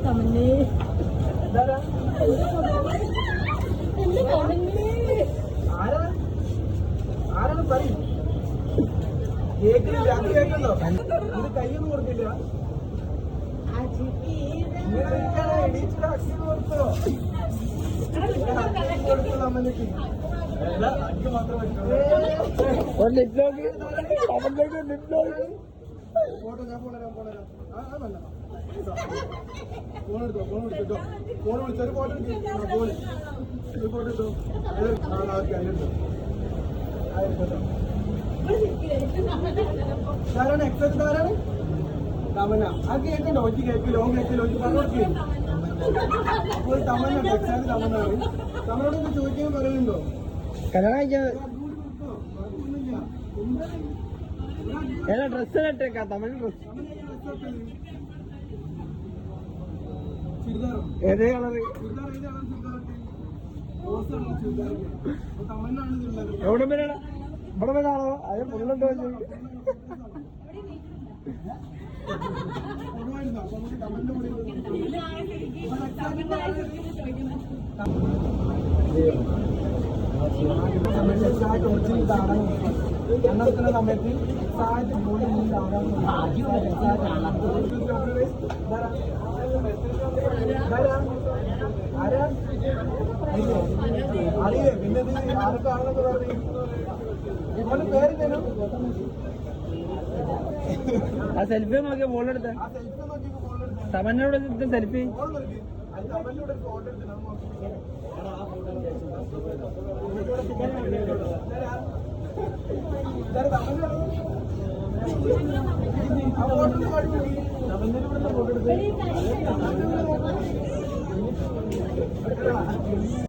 comment ആരാണ് പറയും കേൾക്കുന്നില്ല അത് കേൾക്കുന്നോ ഇത് കയ്യൊന്നും കൊടുക്കില്ല എണീച്ചിട്ട് അക്ഷി കൊടുത്തോ കൊടുത്തു നമ്മൾക്ക് ഫോട്ടോ ഞാൻ പോണരാം അതല്ല ഫോൺ എടുത്തോ ഫോൺ വിളിച്ചിട്ടോ ഫോൺ വിളിച്ചൊരു ഫോട്ടോ എടുക്കും ഫോൺ എടുത്തോ ആരാണ് എക്സൈസ് ആരാണ് തമന ആ കേൾക്കണ്ടോ ഒറ്റ കേക്ക് ലോങ് കേക്ക് ലോഞ്ച് പറഞ്ഞു അപ്പോൾ തമന എക്സൈസ് തമനാണ് തമനോട് ഒന്ന് ചോദിക്കാൻ പറയുന്നുണ്ടോ ഏതാ ഡ്രസ് ഇട്ടേക്കാ തമിഴ് ഡ്രസ് ഏതേ കളറ് എവിടെ വരെയാണ് ഇവിടെ വരാണോ അത് ഫുള്ളുണ്ടോ എണ്ണത്തിന് സമയത്ത് എക്സാക്ട് ബോഡി അറിയേ പിന്നെ ആർക്കാണെന്നൊക്കെ പറഞ്ഞു ഇവന്റെ പേര് തരും ആ സെൽഫി നോക്കിയ ഫോണെടുത്ത ആ സെൽഫി നോക്കിയപ്പോ ഫോണെടുത്ത് തമന്നോട് സെൽഫി അത് തമന്നോട് ഫോട്ടോ എടുത്ത് ഫോട്ടോ എടുത്ത്